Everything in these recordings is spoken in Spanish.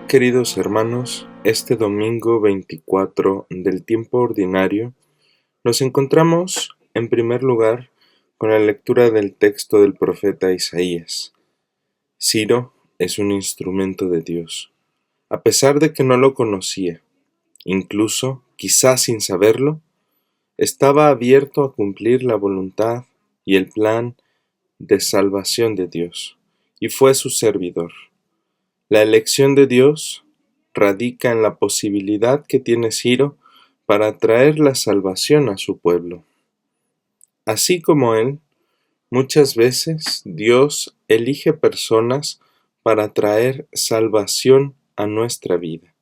Queridos hermanos, este domingo 24 del tiempo ordinario nos encontramos en primer lugar con la lectura del texto del profeta Isaías. Ciro es un instrumento de Dios, a pesar de que no lo conocía, incluso, quizás sin saberlo, estaba abierto a cumplir la voluntad y el plan de salvación de Dios, y fue su servidor. La elección de Dios radica en la posibilidad que tiene Ciro para traer la salvación a su pueblo. Así como él, muchas veces Dios elige personas para traer salvación a nuestra vida,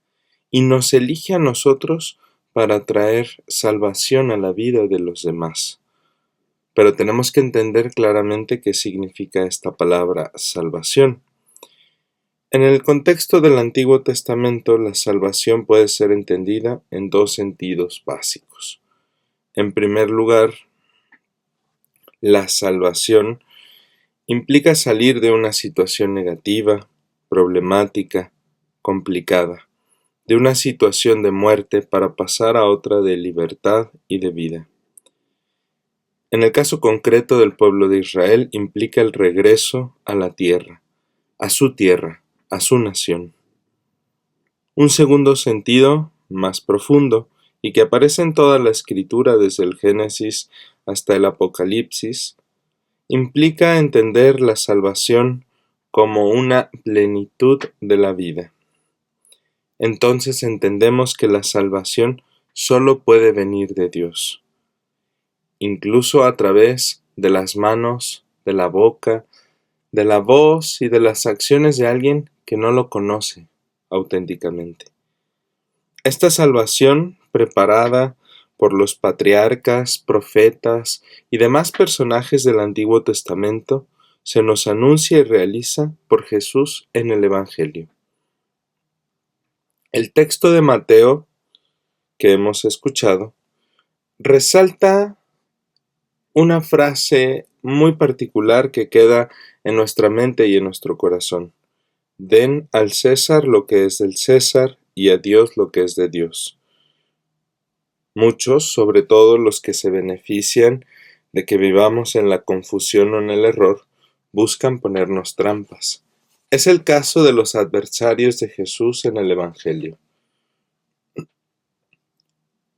y nos elige a nosotros para traer salvación a la vida de los demás. Pero tenemos que entender claramente qué significa esta palabra salvación. En el contexto del Antiguo Testamento, la salvación puede ser entendida en dos sentidos básicos. En primer lugar, la salvación implica salir de una situación negativa, problemática, complicada, de una situación de muerte para pasar a otra de libertad y de vida. En el caso concreto del pueblo de Israel, implica el regreso a la tierra, a su nación. Un segundo sentido, más profundo, y que aparece en toda la Escritura desde el Génesis hasta el Apocalipsis, implica entender la salvación como una plenitud de la vida. Entonces entendemos que la salvación solo puede venir de Dios, incluso a través de las manos, de la boca, de la voz y de las acciones de alguien que no lo conoce auténticamente. Esta salvación, preparada por los patriarcas, profetas y demás personajes del Antiguo Testamento, se nos anuncia y realiza por Jesús en el Evangelio. El texto de Mateo, que hemos escuchado, resalta una frase muy particular que queda en nuestra mente y en nuestro corazón. Den al César lo que es del César y a Dios lo que es de Dios. Muchos, sobre todo los que se benefician de que vivamos en la confusión o en el error, buscan ponernos trampas. Es el caso de los adversarios de Jesús en el Evangelio.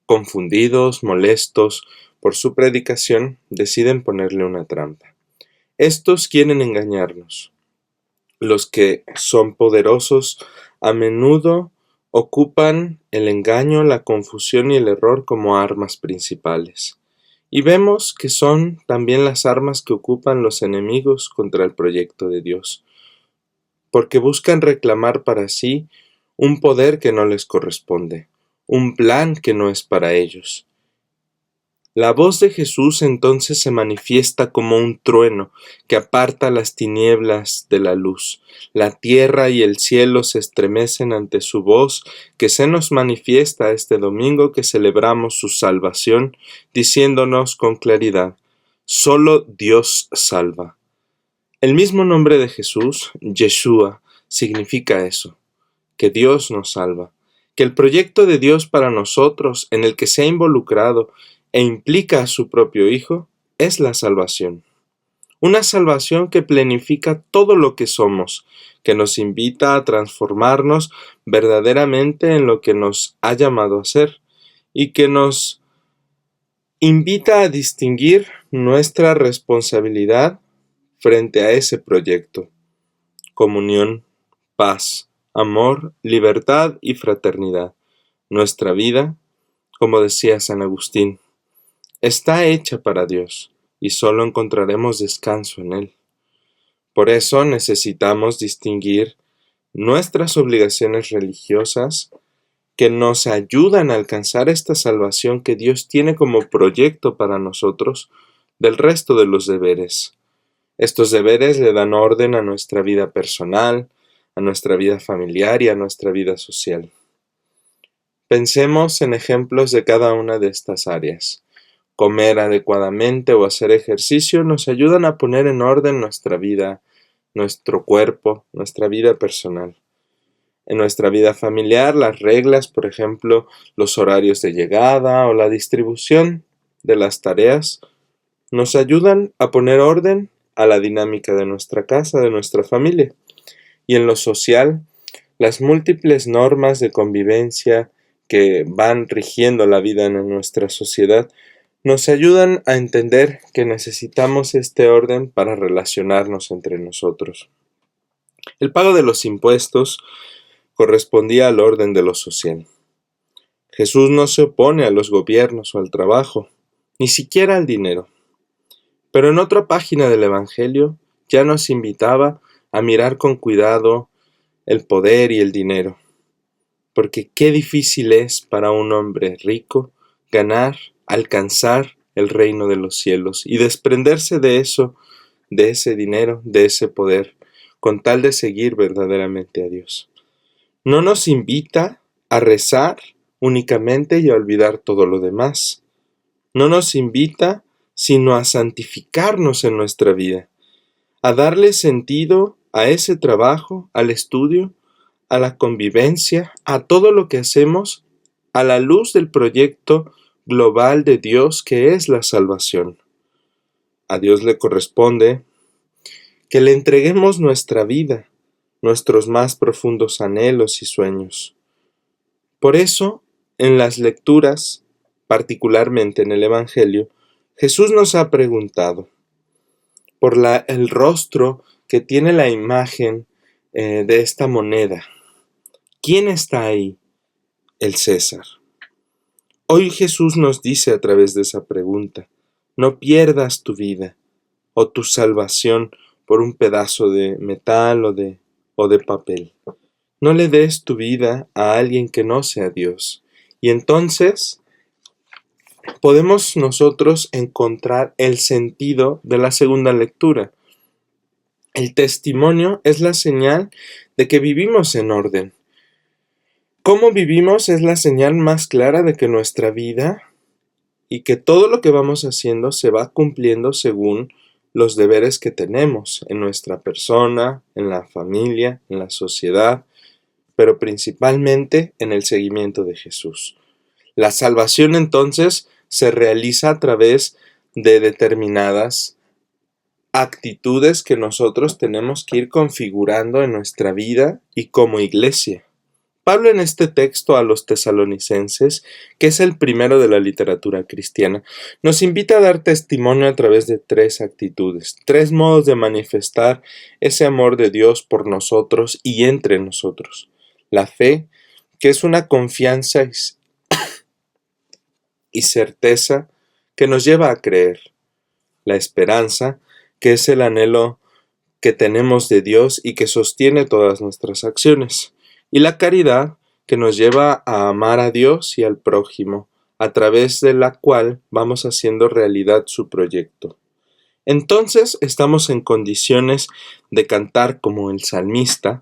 Confundidos, molestos por su predicación, deciden ponerle una trampa. Estos quieren engañarnos. Los que son poderosos a menudo ocupan el engaño, la confusión y el error como armas principales. Y vemos que son también las armas que ocupan los enemigos contra el proyecto de Dios, porque buscan reclamar para sí un poder que no les corresponde, un plan que no es para ellos. La voz de Jesús entonces se manifiesta como un trueno que aparta las tinieblas de la luz. La tierra y el cielo se estremecen ante su voz, que se nos manifiesta este domingo que celebramos su salvación, diciéndonos con claridad: solo Dios salva. El mismo nombre de Jesús, Yeshua, significa eso, que Dios nos salva, que el proyecto de Dios para nosotros, en el que se ha involucrado e implica a su propio Hijo, es la salvación. Una salvación que planifica todo lo que somos, que nos invita a transformarnos verdaderamente en lo que nos ha llamado a ser, y que nos invita a distinguir nuestra responsabilidad frente a ese proyecto. Comunión, paz, amor, libertad y fraternidad. Nuestra vida, como decía San Agustín, está hecha para Dios y solo encontraremos descanso en Él. Por eso necesitamos distinguir nuestras obligaciones religiosas que nos ayudan a alcanzar esta salvación que Dios tiene como proyecto para nosotros del resto de los deberes. Estos deberes le dan orden a nuestra vida personal, a nuestra vida familiar y a nuestra vida social. Pensemos en ejemplos de cada una de estas áreas. comer adecuadamente o hacer ejercicio nos ayudan a poner en orden nuestra vida, nuestro cuerpo, nuestra vida personal. En nuestra vida familiar, las reglas, por ejemplo, los horarios de llegada o la distribución de las tareas, nos ayudan a poner orden a la dinámica de nuestra casa, de nuestra familia. Y en lo social, las múltiples normas de convivencia que van rigiendo la vida en nuestra sociedad nos ayudan a entender que necesitamos este orden para relacionarnos entre nosotros. El pago de los impuestos correspondía al orden de lo social. Jesús no se opone a los gobiernos o al trabajo, ni siquiera al dinero. Pero en otra página del Evangelio ya nos invitaba a mirar con cuidado el poder y el dinero, porque qué difícil es para un hombre rico alcanzar el reino de los cielos y desprenderse de eso, de ese dinero, de ese poder, con tal de seguir verdaderamente a Dios. No nos invita a rezar únicamente y a olvidar todo lo demás. No nos invita sino a santificarnos en nuestra vida, a darle sentido a ese trabajo, al estudio, a la convivencia, a todo lo que hacemos a la luz del proyecto global de Dios que es la salvación. A Dios le corresponde que le entreguemos nuestra vida, nuestros más profundos anhelos y sueños. Por eso, en las lecturas, particularmente en el Evangelio, Jesús nos ha preguntado por el rostro que tiene la imagen de esta moneda. ¿Quién está ahí? El César. Hoy Jesús nos dice a través de esa pregunta, no pierdas tu vida o tu salvación por un pedazo de metal o de papel. No le des tu vida a alguien que no sea Dios. Y entonces podemos nosotros encontrar el sentido de la segunda lectura. El testimonio es la señal de que vivimos en orden. Cómo vivimos es la señal más clara de que nuestra vida y que todo lo que vamos haciendo se va cumpliendo según los deberes que tenemos en nuestra persona, en la familia, en la sociedad, pero principalmente en el seguimiento de Jesús. La salvación entonces se realiza a través de determinadas actitudes que nosotros tenemos que ir configurando en nuestra vida y como iglesia. Pablo en este texto a los tesalonicenses, que es el primero de la literatura cristiana, nos invita a dar testimonio a través de tres actitudes, tres modos de manifestar ese amor de Dios por nosotros y entre nosotros. La fe, que es una confianza y certeza que nos lleva a creer. La esperanza, que es el anhelo que tenemos de Dios y que sostiene todas nuestras acciones. Y la caridad, que nos lleva a amar a Dios y al prójimo, a través de la cual vamos haciendo realidad su proyecto. Entonces estamos en condiciones de cantar como el salmista,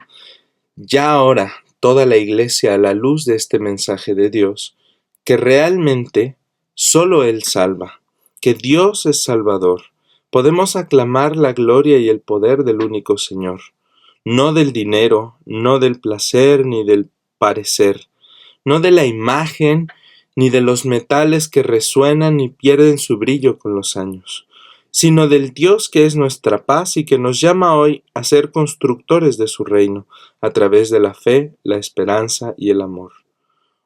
ya ahora toda la iglesia a la luz de este mensaje de Dios, que realmente solo Él salva, que Dios es Salvador. Podemos aclamar la gloria y el poder del único Señor, no del dinero, no del placer ni del parecer, no de la imagen ni de los metales que resuenan y pierden su brillo con los años, sino del Dios que es nuestra paz y que nos llama hoy a ser constructores de su reino, a través de la fe, la esperanza y el amor.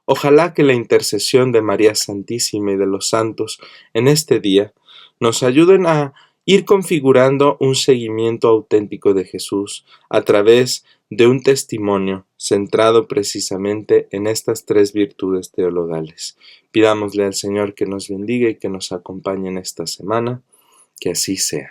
Ojalá que la intercesión de María Santísima y de los santos en este día nos ayuden a ir configurando un seguimiento auténtico de Jesús a través de un testimonio centrado precisamente en estas tres virtudes teologales. Pidámosle al Señor que nos bendiga y que nos acompañe en esta semana, que así sea.